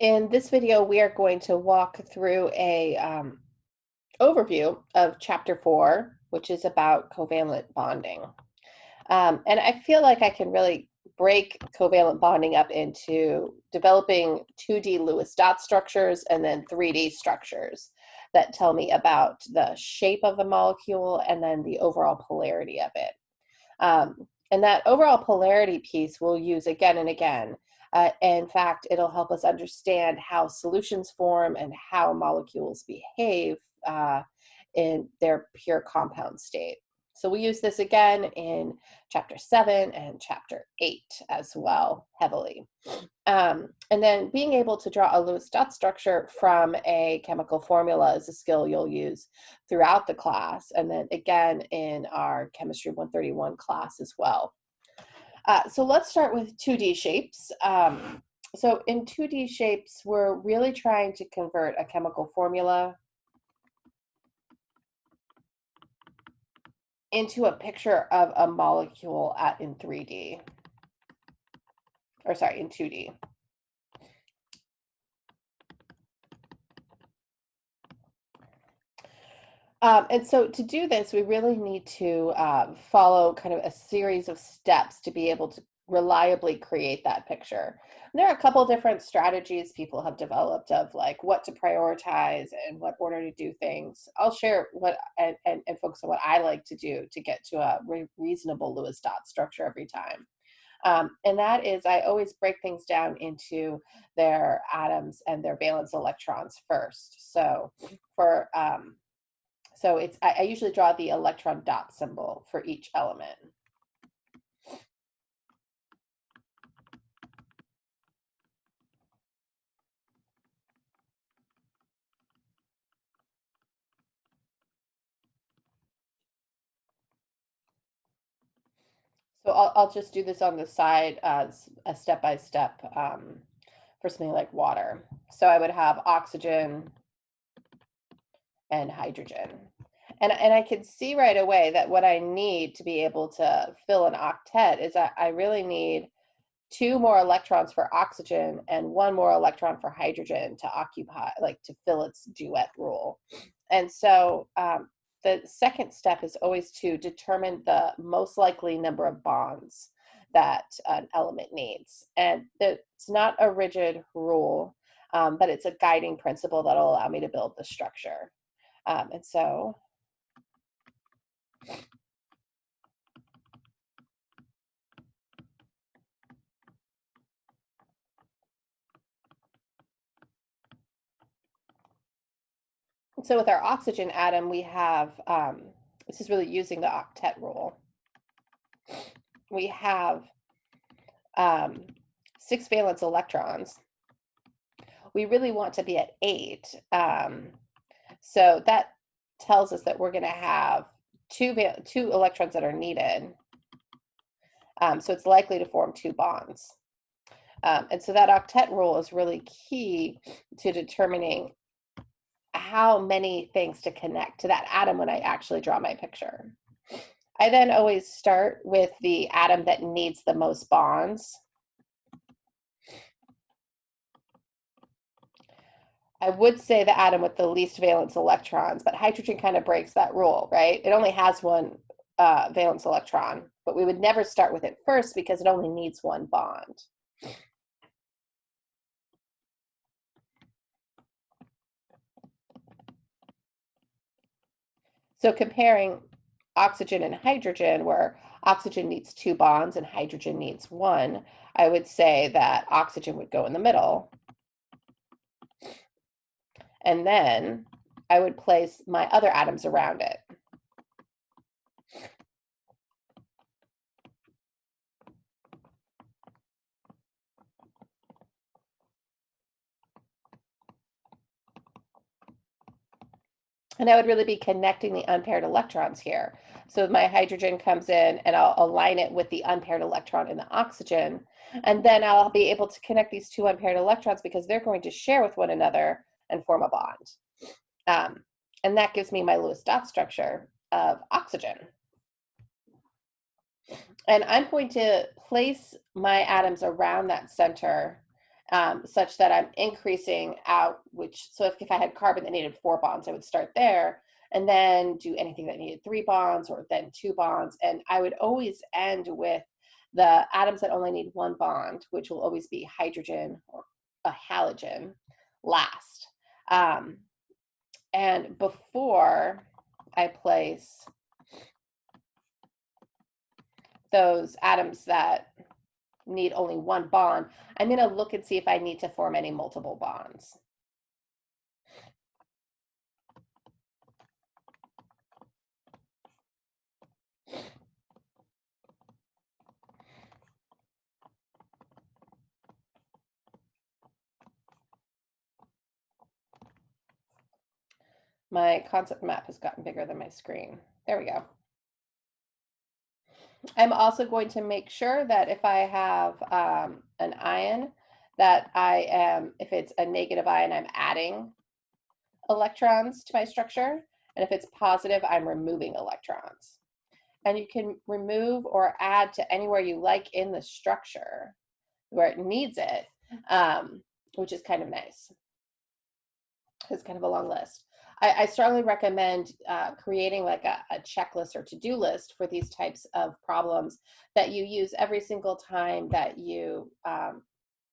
In this video, we are going to walk through a overview of Chapter 4, which is about covalent bonding. And I feel like I can really break covalent bonding up into developing 2D Lewis dot structures and then 3D structures that tell me about the shape of the molecule and then the overall polarity of it. And that overall polarity piece we'll use again and again. In fact, it'll help us understand how solutions form and how molecules behave in their pure compound state. So we use this again in chapter 7 and chapter 8 as well, heavily. And then being able to draw a Lewis dot structure from a chemical formula is a skill you'll use throughout the class, and then again in our Chemistry 131 class as well. So let's start with 2D shapes. So in 2D shapes, we're really trying to convert a chemical formula into a picture of a molecule in 3D, or sorry, in 2D. And so to do this, we really need to follow kind of a series of steps to be able to reliably create that picture. And there are a couple different strategies people have developed of like what to prioritize and what order to do things. I'll share what and focus on what I like to do to get to a reasonable Lewis dot structure every time. And that is, I always break things down into their atoms and their valence electrons first. So for I usually draw the electron dot symbol for each element. So I'll just do this on the side as a step-by-step for something like water. So I would have oxygen and hydrogen. And I can see right away that what I need to be able to fill an octet is I really need 2 more electrons for oxygen and 1 more electron for hydrogen to occupy, like to fill its duet role. And so the second step is always to determine the most likely number of bonds that an element needs. And it's not a rigid rule, but it's a guiding principle that'll allow me to build the structure. And so with our oxygen atom, we have, this is really using the octet rule. We have 6 valence electrons. We really want to be at 8. So that tells us that we're going to have 2 electrons that are needed. So it's likely to form 2 bonds. And so that octet rule is really key to determining how many things to connect to that atom when I actually draw my picture. I then always start with the atom that needs the most bonds. I would say the atom with the least valence electrons, but hydrogen kind of breaks that rule, right? It only has 1 valence electron, but we would never start with it first because it only needs 1 bond. So comparing oxygen and hydrogen, where oxygen needs 2 bonds and hydrogen needs 1, I would say that oxygen would go in the middle. And then I would place my other atoms around it. And I would really be connecting the unpaired electrons here. So my hydrogen comes in and I'll align it with the unpaired electron in the oxygen. And then I'll be able to connect these 2 unpaired electrons because they're going to share with one another and form a bond. And that gives me my Lewis dot structure of oxygen. And I'm going to place my atoms around that center such that I'm increasing out, so if I had carbon that needed 4 bonds, I would start there and then do anything that needed 3 bonds or then 2 bonds. And I would always end with the atoms that only need 1 bond, which will always be hydrogen or a halogen last. And before I place those atoms that need only 1 bond, I'm going to look and see if I need to form any multiple bonds. My concept map has gotten bigger than my screen. There we go. I'm also going to make sure that if I have an ion, that if it's a negative ion, I'm adding electrons to my structure. And if it's positive, I'm removing electrons. And you can remove or add to anywhere you like in the structure where it needs it, which is kind of nice. It's kind of a long list. I strongly recommend creating like a checklist or to-do list for these types of problems that you use every single time that you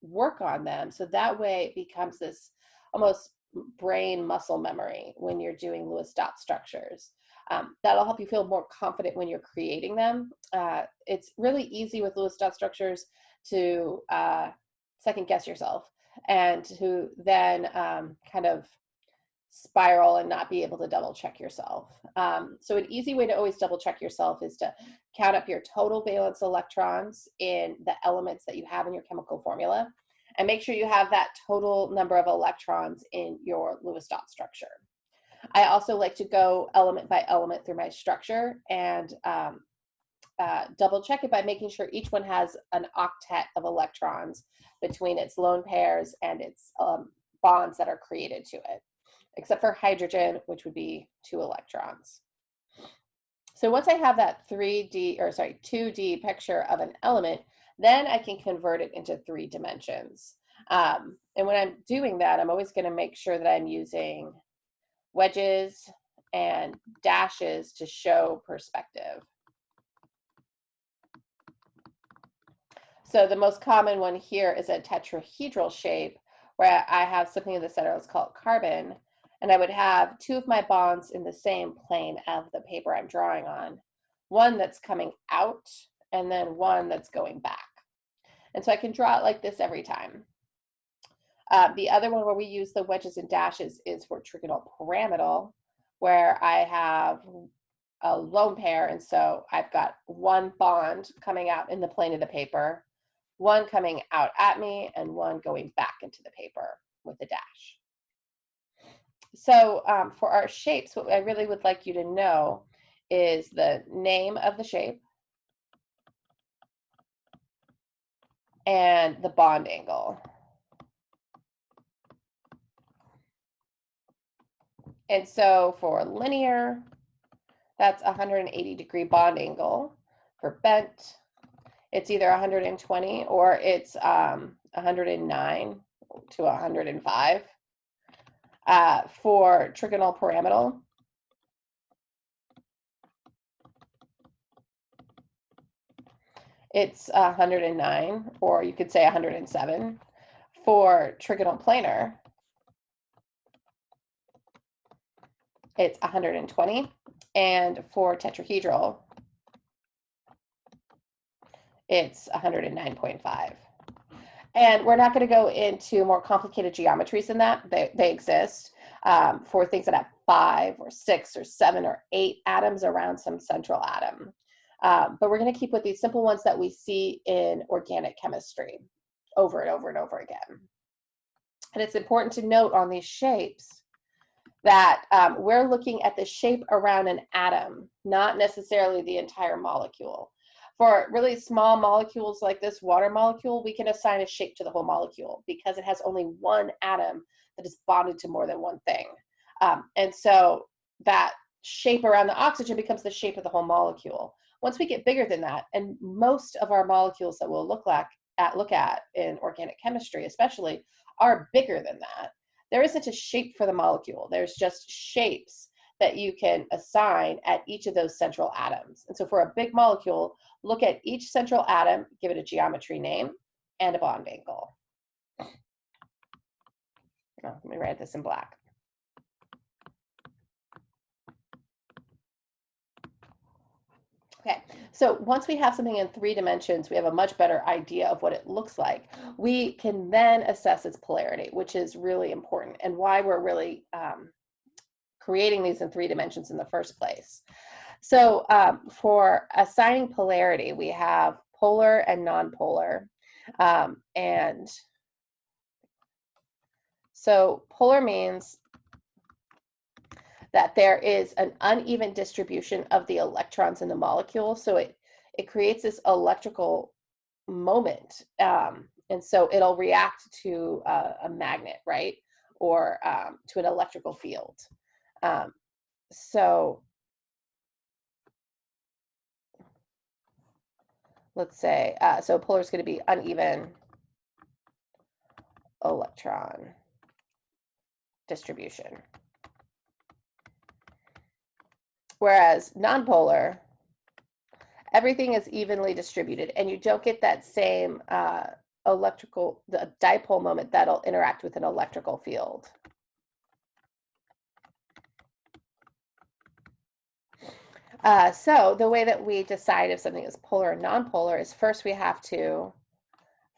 work on them. So that way it becomes this almost brain muscle memory when you're doing Lewis dot structures. That'll help you feel more confident when you're creating them. It's really easy with Lewis dot structures to second guess yourself and to then kind of spiral and not be able to double check yourself. So an easy way to always double check yourself is to count up your total valence electrons in the elements that you have in your chemical formula and make sure you have that total number of electrons in your Lewis dot structure. I also like to go element by element through my structure and double check it by making sure each one has an octet of electrons between its lone pairs and its bonds that are created to it, except for hydrogen, which would be 2 electrons. So once I have that 2D picture of an element, then I can convert it into 3 dimensions. And when I'm doing that, I'm always going to make sure that I'm using wedges and dashes to show perspective. So the most common one here is a tetrahedral shape where I have something in the center that's called carbon, and I would have 2 of my bonds in the same plane of the paper I'm drawing on, one that's coming out and then one that's going back. And so I can draw it like this every time. The other one where we use the wedges and dashes is for trigonal pyramidal, where I have a lone pair, and so I've got 1 bond coming out in the plane of the paper, 1 coming out at me, and 1 going back into the paper with a dash. So for our shapes, what I really would like you to know is the name of the shape and the bond angle. And so for linear, that's 180-degree bond angle. For bent, it's either 120 or it's 109 to 105. For trigonal pyramidal, it's 109, or you could say 107. For trigonal planar, it's 120. And for tetrahedral, it's 109.5. And we're not going to go into more complicated geometries than that. They exist for things that have 5 or 6 or 7 or 8 atoms around some central atom. But we're going to keep with these simple ones that we see in organic chemistry over and over and over again. And it's important to note on these shapes that we're looking at the shape around an atom, not necessarily the entire molecule. For really small molecules like this water molecule, we can assign a shape to the whole molecule because it has only 1 atom that is bonded to more than one thing. And so that shape around the oxygen becomes the shape of the whole molecule. Once we get bigger than that, and most of our molecules that will look like look at in organic chemistry, especially, are bigger than that. There isn't a shape for the molecule. There's just shapes that you can assign at each of those central atoms. And so for a big molecule, look at each central atom, give it a geometry name and a bond angle. Oh, let me write this in black. Okay, so once we have something in 3 dimensions, we have a much better idea of what it looks like. We can then assess its polarity, which is really important, and why we're really creating these in 3 dimensions in the first place. So for assigning polarity, we have polar and nonpolar. And so polar means that there is an uneven distribution of the electrons in the molecule. So it creates this electrical moment. And so it'll react to a magnet, right? Or to an electrical field. So let's say, so polar is going to be uneven electron distribution. Whereas nonpolar, everything is evenly distributed, and you don't get that same the dipole moment that'll interact with an electrical field. So the way that we decide if something is polar or nonpolar is first we have to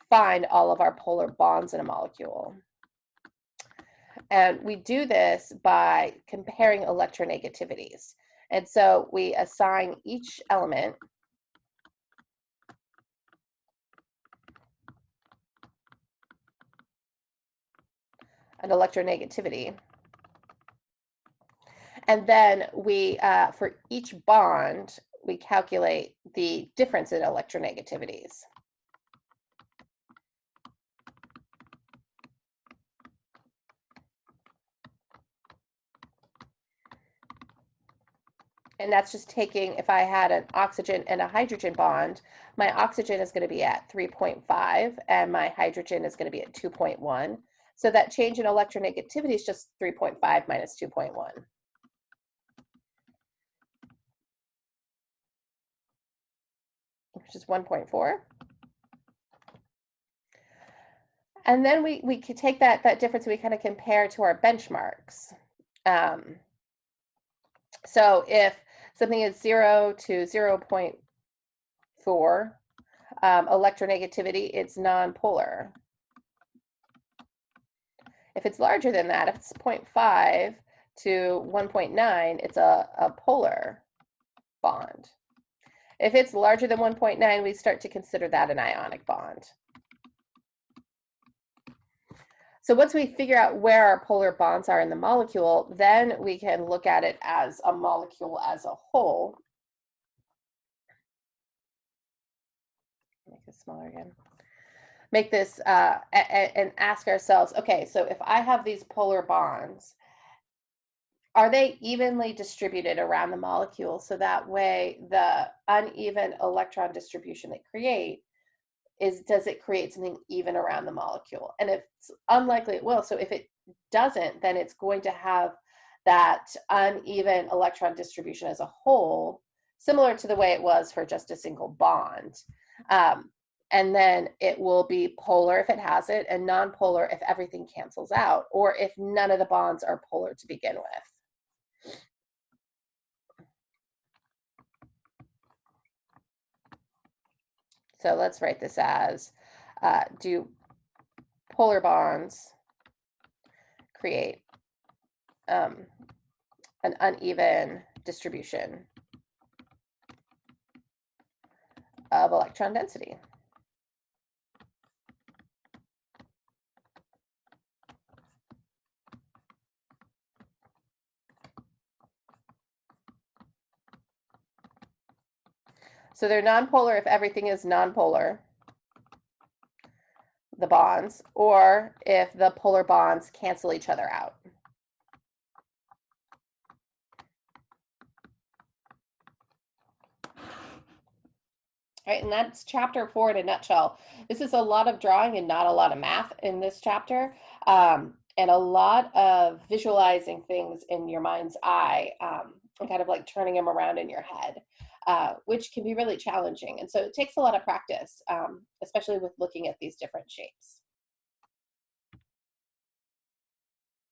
find all of our polar bonds in a molecule. And we do this by comparing electronegativities. And so we assign each element an electronegativity. And then we, for each bond, we calculate the difference in electronegativities. And that's just taking, if I had an oxygen and a hydrogen bond, my oxygen is going to be at 3.5 and my hydrogen is going to be at 2.1. So that change in electronegativity is just 3.5 minus 2.1. Which is 1.4. And then we could take that difference and we kind of compare to our benchmarks. So if something is 0 to 0.4 electronegativity, it's nonpolar. If it's larger than that, if it's 0.5 to 1.9, it's a polar bond. If it's larger than 1.9, we start to consider that an ionic bond. So once we figure out where our polar bonds are in the molecule, then we can look at it as a molecule as a whole. Make this smaller again. Make this and ask ourselves, okay, so if I have these polar bonds, are they evenly distributed around the molecule? So that way the uneven electron distribution they create does it create something even around the molecule? And it's unlikely it will. So if it doesn't, then it's going to have that uneven electron distribution as a whole, similar to the way it was for just a single bond. And then it will be polar if it has it, and nonpolar if everything cancels out, or if none of the bonds are polar to begin with. So let's write this as, do polar bonds create an uneven distribution of electron density? So they're nonpolar if everything is nonpolar, the bonds, or if the polar bonds cancel each other out. Right, and that's chapter 4 in a nutshell. This is a lot of drawing and not a lot of math in this chapter, and a lot of visualizing things in your mind's eye, and kind of like turning them around in your head, which can be really challenging. And so it takes a lot of practice, especially with looking at these different shapes.